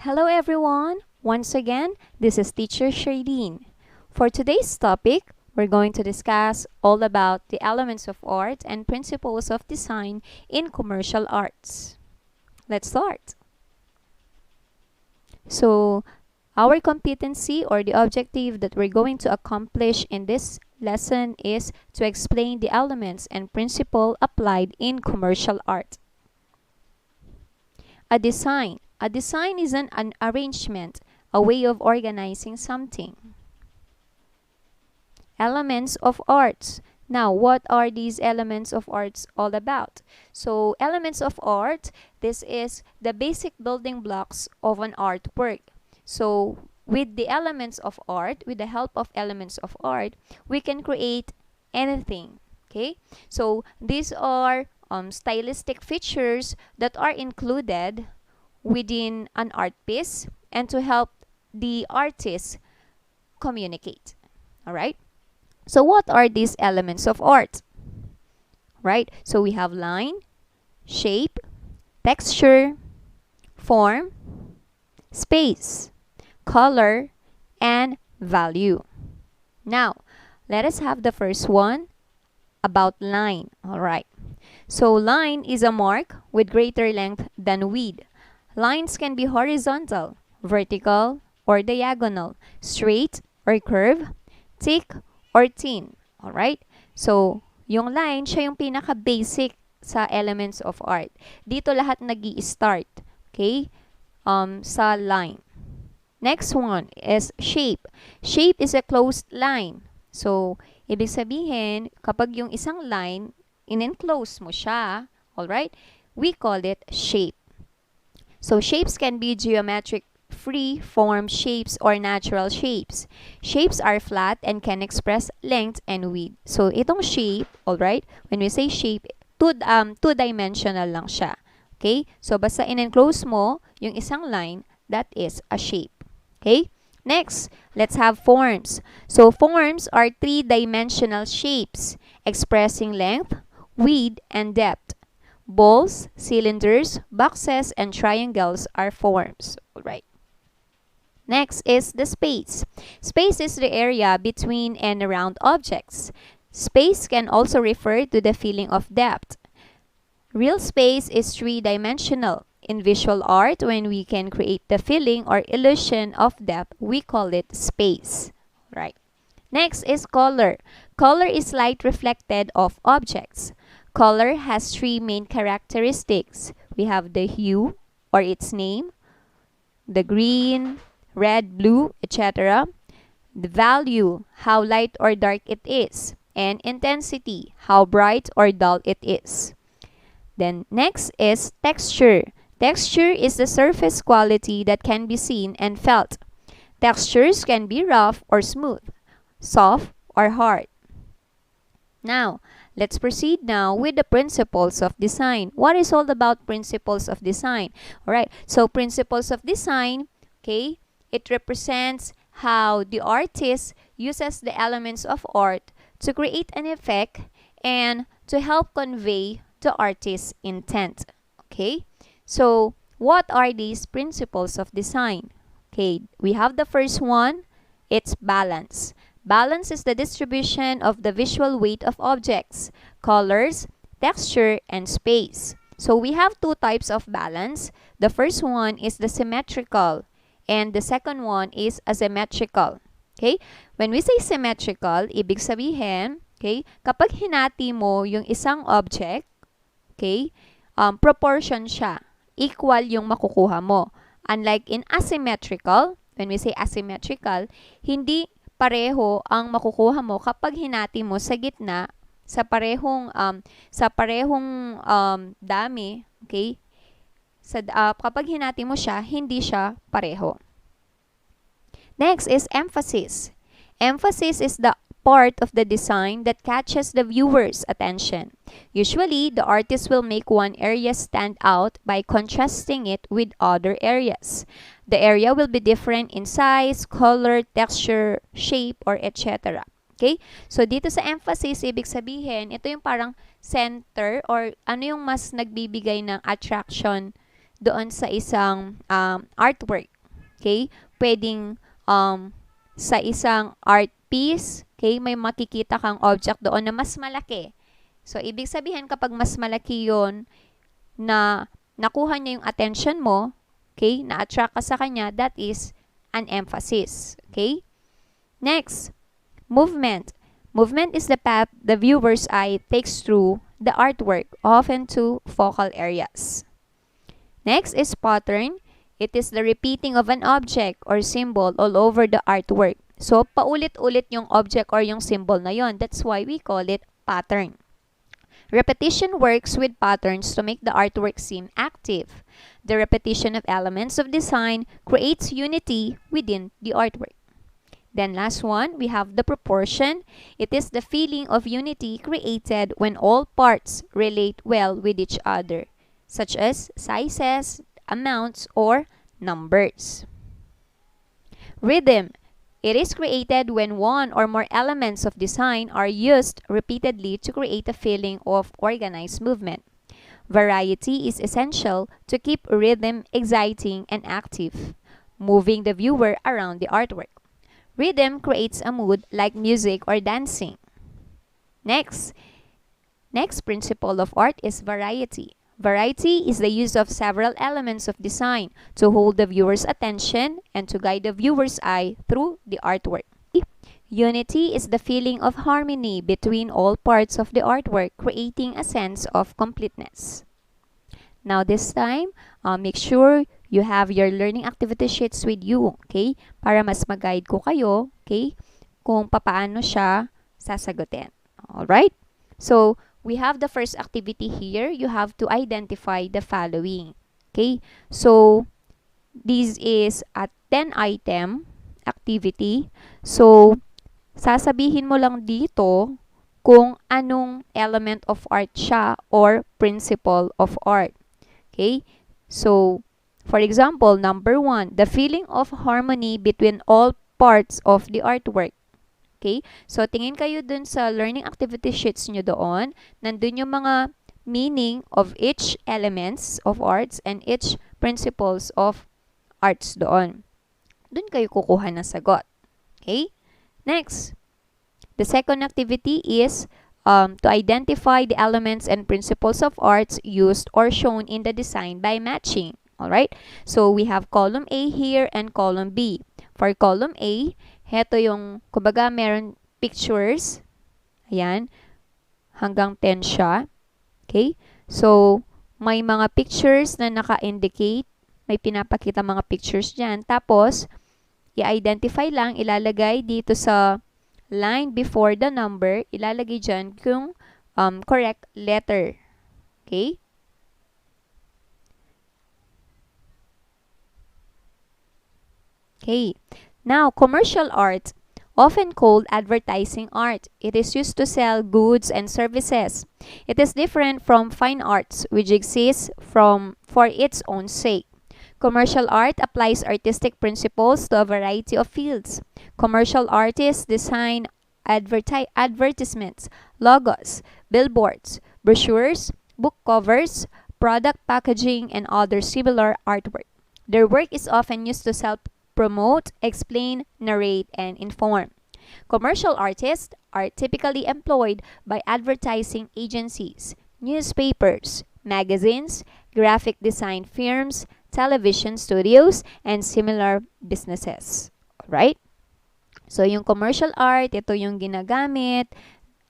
Hello everyone! Once again, this is Teacher Shardeen. For today's topic, we're going to discuss all about the elements of art and principles of design in commercial arts. Let's start. So, our competency or the objective that we're going to accomplish in this lesson is to explain the elements and principle applied in commercial art. A design. A design is an arrangement, a way of organizing something. Elements of arts. Now, what are these elements of arts all about? So, elements of art, this is the basic building blocks of an artwork. So, with the elements of art, with the help of elements of art, we can create anything. Okay? So, these are stylistic features that are included within an art piece and to help the artist communicate. All right? So what are these elements of art? Right? So we have line, shape, texture, form, space, color, and value. Now, let us have the first one about line. All right. So line is a mark with greater length than width. Lines can be horizontal, vertical, or diagonal, straight or curve, thick or thin. Alright? So, yung line, siya yung pinaka-basic sa elements of art. Dito lahat nag-i-start. Okay? Sa line. Next one is shape. Shape is a closed line. So, ibig sabihin, kapag yung isang line, in-enclose mo siya, alright? We call it shape. So, shapes can be geometric free-form shapes or natural shapes. Shapes are flat and can express length and width. So, itong shape, alright, when we say shape, two-dimensional lang siya. Okay? So, basta in-enclose mo yung isang line, that is a shape. Okay? Next, let's have forms. So, forms are three-dimensional shapes expressing length, width, and depth. Balls, cylinders, boxes, and triangles are forms. Alright. Next is the space. Space is the area between and around objects. Space can also refer to the feeling of depth. Real space is three-dimensional. In visual art, when we can create the feeling or illusion of depth, we call it space. Right. Next is color. Color is light reflected off objects. Color has three main characteristics. We have the hue, or its name, the green, red, blue, etc. The value, how light or dark it is. And intensity, how bright or dull it is. Then next is texture. Texture is the surface quality that can be seen and felt. Textures can be rough or smooth, soft or hard. Now, let's proceed now with the principles of design. What is all about principles of design? Alright, so principles of design, okay, it represents how the artist uses the elements of art to create an effect and to help convey the artist's intent. Okay, so what are these principles of design? Okay, we have the first one, it's balance. Balance is the distribution of the visual weight of objects, colors, texture, and space. So we have two types of balance. The first one is the symmetrical, and the second one is asymmetrical. Okay? When we say symmetrical, ibig sabihin, okay, kapag hinati mo yung isang object, okay, proportion siya. Equal yung makukuha mo. Unlike in asymmetrical, when we say asymmetrical, hindi pareho ang makukuha mo kapag hinati mo sa gitna sa parehong dami, okay? Kapag hinati mo siya, hindi siya pareho. Next is emphasis. Emphasis is the part of the design that catches the viewer's attention. Usually, the artist will make one area stand out by contrasting it with other areas. The area will be different in size, color, texture, shape, or etc. Okay? So, dito sa emphasis, ibig sabihin, ito yung parang center or ano yung mas nagbibigay ng attraction doon sa isang artwork. Okay? Pwedeng sa isang art piece, okay, may makikita kang object doon na mas malaki. So, ibig sabihin kapag mas malaki yon na nakuha niya yung attention mo, okay, na-attract ka sa kanya, that is an emphasis. Okay? Next, movement. Movement is the path the viewer's eye takes through the artwork, often to focal areas. Next is pattern. It is the repeating of an object or symbol all over the artwork. So, paulit-ulit yung object or yung symbol na yon. That's why we call it pattern. Repetition works with patterns to make the artwork seem active. The repetition of elements of design creates unity within the artwork. Then last one, we have the proportion. It is the feeling of unity created when all parts relate well with each other, such as sizes, amounts, or numbers. Rhythm. It is created when one or more elements of design are used repeatedly to create a feeling of organized movement. Variety is essential to keep rhythm exciting and active, moving the viewer around the artwork. Rhythm creates a mood like music or dancing. Next principle of art is variety. Variety is the use of several elements of design to hold the viewer's attention and to guide the viewer's eye through the artwork. Unity is the feeling of harmony between all parts of the artwork, creating a sense of completeness. Now this time, make sure you have your learning activity sheets with you, okay? Para mas mag-guide ko kayo, okay? Kung papaano siya sasagutin. Alright? So, we have the first activity here. You have to identify the following. Okay? So, this is a 10-item activity. So, sasabihin mo lang dito kung anong element of art siya or principle of art. Okay? So, for example, number 1, the feeling of harmony between all parts of the artwork. Okay? So, tingin kayo dun sa learning activity sheets nyo doon. Nandun yung mga meaning of each elements of arts and each principles of arts doon. Dun kayo kukuha ng sagot. Okay? Next, the second activity is to identify the elements and principles of arts used or shown in the design by matching. Alright? So, we have column A here and column B. For column A, heto yung, kumbaga, meron pictures. Ayan. Hanggang 10 siya. Okay? So, may mga pictures na naka-indicate. May pinapakita mga pictures dyan. Tapos, i-identify lang, ilalagay dito sa line before the number, ilalagay dyan yung correct letter. Okay? Okay. Now, commercial art, often called advertising art. It is used to sell goods and services. It is different from fine arts, which exists for its own sake. Commercial art applies artistic principles to a variety of fields. Commercial artists design advertisements, logos, billboards, brochures, book covers, product packaging, and other similar artwork. Their work is often used to self-promote, explain, narrate, and inform. Commercial artists are typically employed by advertising agencies, newspapers, magazines, graphic design firms, television studios, and similar businesses. Alright? So, yung commercial art, ito yung ginagamit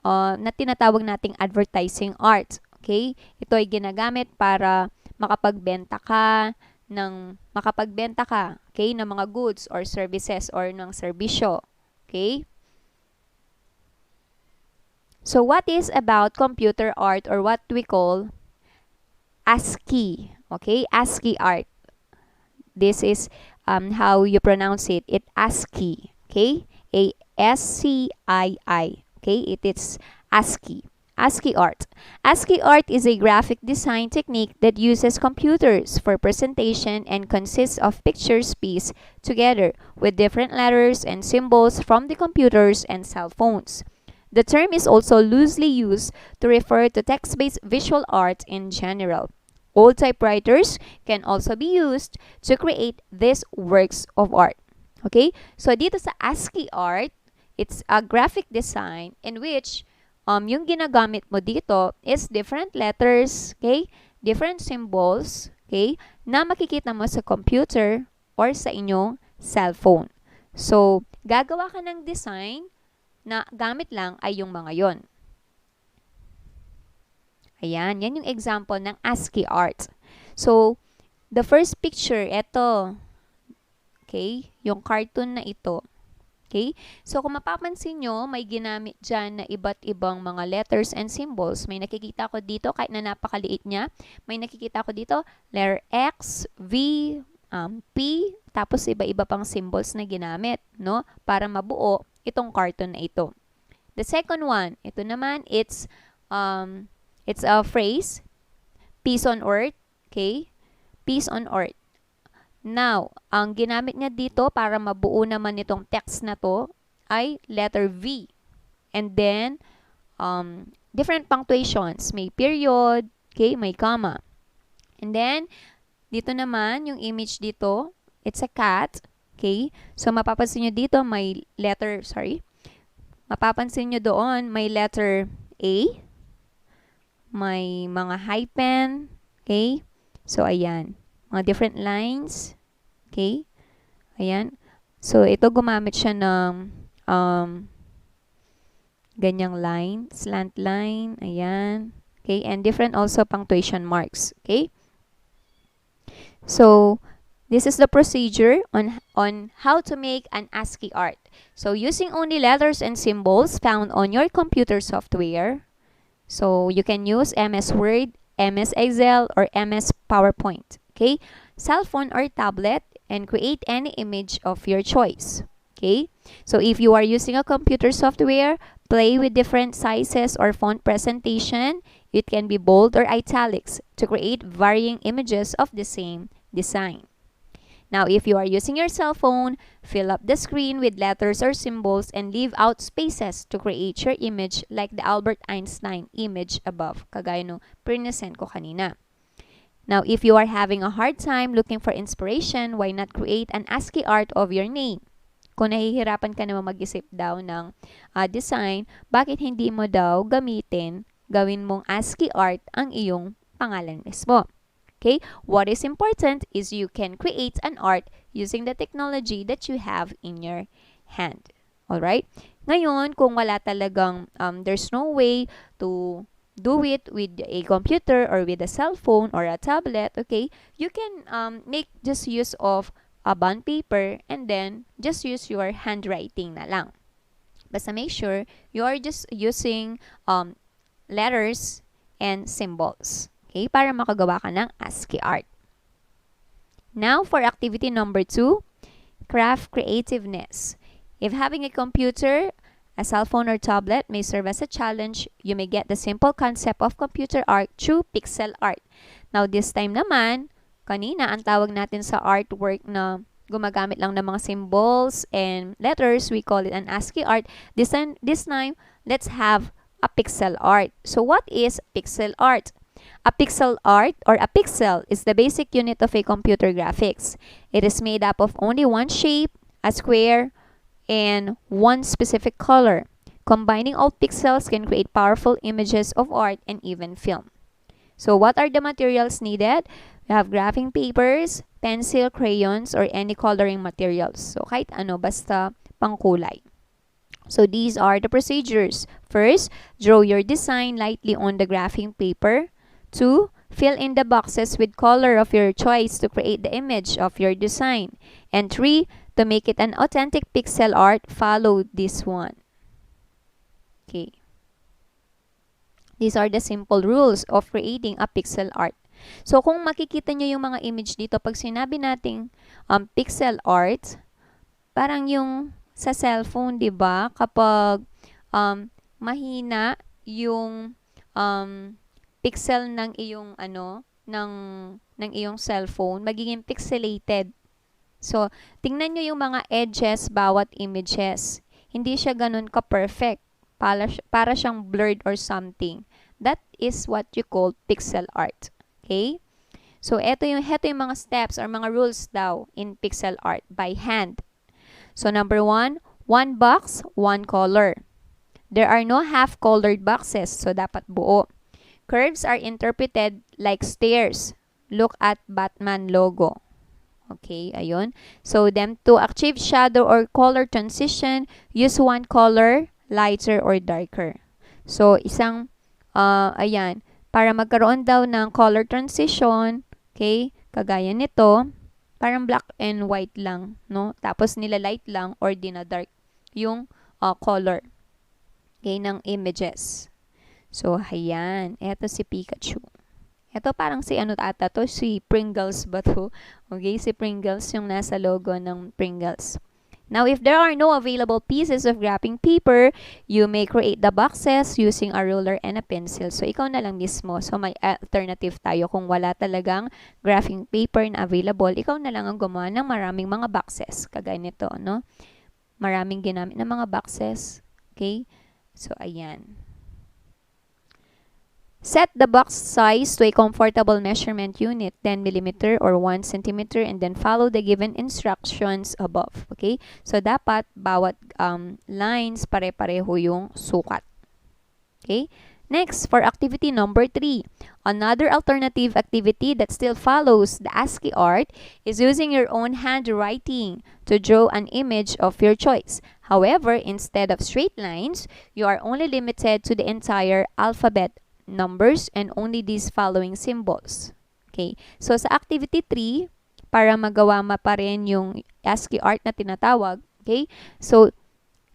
na tinatawag nating advertising art. Okay? Ito ay ginagamit para makapagbenta ka, okay, ng mga goods or services or ng serbisyo. Okay? So, what is about computer art or what we call ASCII? Okay? ASCII art. This is how you pronounce it. It ASCII. Okay? A-S-C-I-I. Okay? It is ASCII. ASCII art. ASCII art is a graphic design technique that uses computers for presentation and consists of pictures pieced together with different letters and symbols from the computers and cell phones. The term is also loosely used to refer to text-based visual art in general, Old typewriters can also be used to create these works of art. Okay? So, dito sa ASCII Art, it's a graphic design in which yung ginagamit mo dito is different letters, okay? Different symbols, okay? Na makikita mo sa computer or sa inyong cellphone. So, gagawa ka ng design na gamit lang ay yung mga yon. Ayan, yan yung example ng ASCII Art. So, the first picture, ito. Okay? Yung cartoon na ito. Okay? So, kung mapapansin nyo, may ginamit dyan na iba't ibang mga letters and symbols. May nakikita ko dito, kahit na napakaliit niya, may nakikita ko dito, letter X, V, P, tapos iba-iba pang symbols na ginamit, no? Para mabuo itong cartoon na ito. The second one, ito naman, it's a phrase, peace on earth, okay? Peace on earth. Now, ang ginamit niya dito para mabuo naman itong text na to ay letter V. And then, different punctuations. May period, okay? May comma. And then, dito naman, yung image dito, it's a cat, okay? So, mapapansin nyo dito, may letter, mapapansin nyo doon, may letter A, may mga hyphen, okay? So, ayan. Mga different lines, okay? Ayan. So, ito gumamit siya ng ganyang line, slant line, ayan. Okay? And different also punctuation marks, okay? So, this is the procedure on how to make an ASCII art. So, using only letters and symbols found on your computer software. So, you can use MS Word, MS Excel, or MS PowerPoint. Okay? Cell phone or tablet, and create any image of your choice. Okay? So, if you are using a computer software, play with different sizes or font presentation. It can be bold or italics to create varying images of the same design. Now, if you are using your cell phone, fill up the screen with letters or symbols and leave out spaces to create your image like the Albert Einstein image above, kagaya no present ko kanina. Now, if you are having a hard time looking for inspiration, why not create an ASCII art of your name? Kung nahihirapan ka naman mag-isip daw ng design, bakit hindi mo daw gawin mong ASCII art ang iyong pangalan mismo? Okay? What is important is you can create an art using the technology that you have in your hand. Alright? Ngayon, kung wala talagang, there's no way to do it with a computer or with a cell phone or a tablet, okay? You can make just use of a bond paper and then just use your handwriting na lang. Basta make sure you are just using letters and symbols. Okay, para makagawa ka ng ASCII art. Now, for activity number 2, craft creativeness. If having a computer, a cell phone, or tablet may serve as a challenge, you may get the simple concept of computer art through pixel art. Now, this time naman, kanina, ang tawag natin sa artwork na gumagamit lang ng mga symbols and letters, we call it an ASCII art. This time, let's have a pixel art. So, what is pixel art? A pixel art or a pixel is the basic unit of a computer graphics. It is made up of only one shape, a square, and one specific color. Combining all pixels can create powerful images of art and even film. So what are the materials needed? We have graphing papers, pencil, crayons, or any coloring materials. So kahit ano, basta pangkulay. So these are the procedures. First, draw your design lightly on the graphing paper. 2. Fill in the boxes with color of your choice to create the image of your design. And 3. To make it an authentic pixel art, follow this one. Okay. These are the simple rules of creating a pixel art. So, kung makikita nyo yung mga image dito, pag sinabi nating pixel art, parang yung sa cellphone, di ba? Kapag mahina yung pixel ng iyong ng iyong cellphone, magiging pixelated. So, tingnan nyo yung mga edges bawat images. Hindi siya ganun ka-perfect. Para siyang blurred or something. That is what you call pixel art. Okay? So, heto yung mga steps or mga rules daw in pixel art by hand. So, number 1 box, 1 color. There are no half-colored boxes, so dapat buo. Curves are interpreted like stairs. Look at Batman logo. Okay, ayun. So, then to achieve shadow or color transition, use one color, lighter or darker. So, ayan, para magkaroon daw ng color transition, okay, kagaya nito, parang black and white lang, no? Tapos nila-light lang or dina-dark yung color, okay, ng images. So, ayan, eto si Pikachu. Ito parang si ano ata to, si Pringles ba to? Okay, si Pringles yung nasa logo ng Pringles. Now, if there are no available pieces of wrapping paper, you may create the boxes using a ruler and a pencil. So, ikaw na lang mismo. So, may alternative tayo. Kung wala talagang wrapping paper na available, ikaw na lang ang gumawa ng maraming mga boxes. Kagaya nito, no? Maraming ginamit na mga boxes. Okay? So, ayan. Set the box size to a comfortable measurement unit, 10 mm or 1 cm, and then follow the given instructions above. Okay? So, dapat bawat lines pare-pareho yung sukat. Okay? Next, for activity number 3, another alternative activity that still follows the ASCII art is using your own handwriting to draw an image of your choice. However, instead of straight lines, you are only limited to the entire alphabet numbers and only these following symbols. Okay. So, sa activity 3, para magawa pa rin yung ASCII art na tinatawag, okay? So,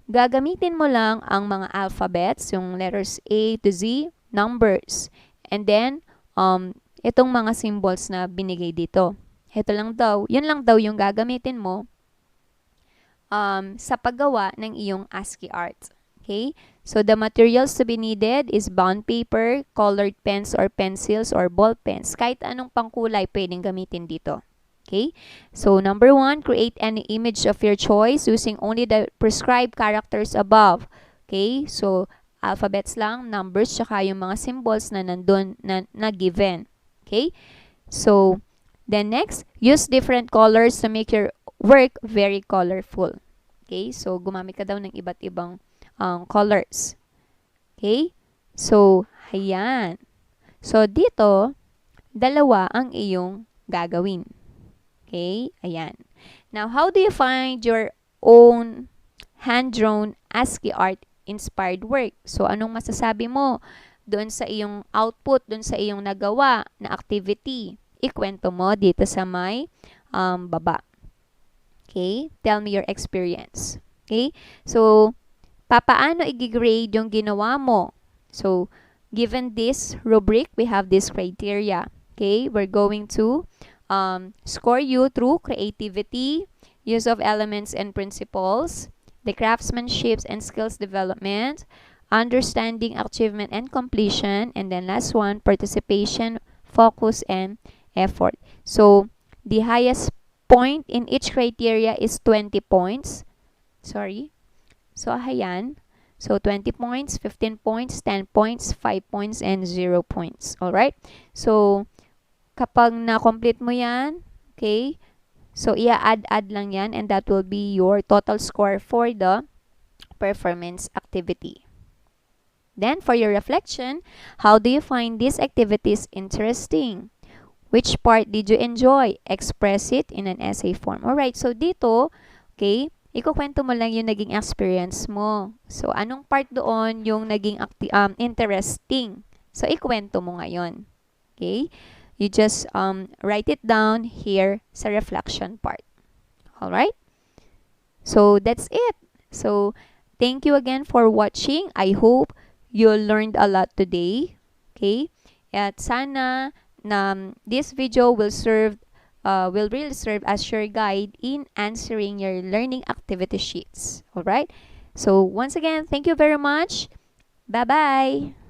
gagamitin mo lang ang mga alphabets, yung letters A to Z, numbers, and then, itong mga symbols na binigay dito. Ito lang daw, yun lang daw yung gagamitin mo sa paggawa ng iyong ASCII art. Okay? So, the materials to be needed is bond paper, colored pens or pencils, or ball pens. Kahit anong pangkulay pwedeng gamitin dito. Okay? So, number 1, create any image of your choice using only the prescribed characters above. Okay? So, alphabets lang, numbers, tsaka yung mga symbols na nandun na given. Okay? So, then next, use different colors to make your work very colorful. Okay? So, gumamit ka daw ng iba't ibang colors. Okay? So, ayan. So, dito, dalawa ang iyong gagawin. Okay? Ayan. Now, how do you find your own hand-drawn ASCII art inspired work? So, anong masasabi mo doon sa iyong output, doon sa iyong nagawa na activity? Ikwento mo dito sa may baba. Okay? Tell me your experience. Okay? So, paano i-grade yung ginawa mo? So, given this rubric, we have this criteria. Okay? We're going to score you through creativity, use of elements and principles, the craftsmanship and skills development, understanding, achievement, and completion, and then last one, participation, focus, and effort. So, the highest point in each criteria is 20 points. Sorry. So, ayan. So, 20 points, 15 points, 10 points, 5 points, and 0 points. Alright? So, kapag na-complete mo yan, okay, so i-add lang yan and that will be your total score for the performance activity. Then, for your reflection, how do you find these activities interesting? Which part did you enjoy? Express it in an essay form. Alright, so dito, okay, ikukwento mo lang yung naging experience mo. So, anong part doon yung naging interesting? So, ikwento mo ngayon. Okay? You just write it down here sa reflection part. Alright? So, that's it. So, thank you again for watching. I hope you learned a lot today. Okay? At sana this video will really serve as your guide in answering your learning activity sheets. Alright? So, once again, thank you very much. Bye-bye!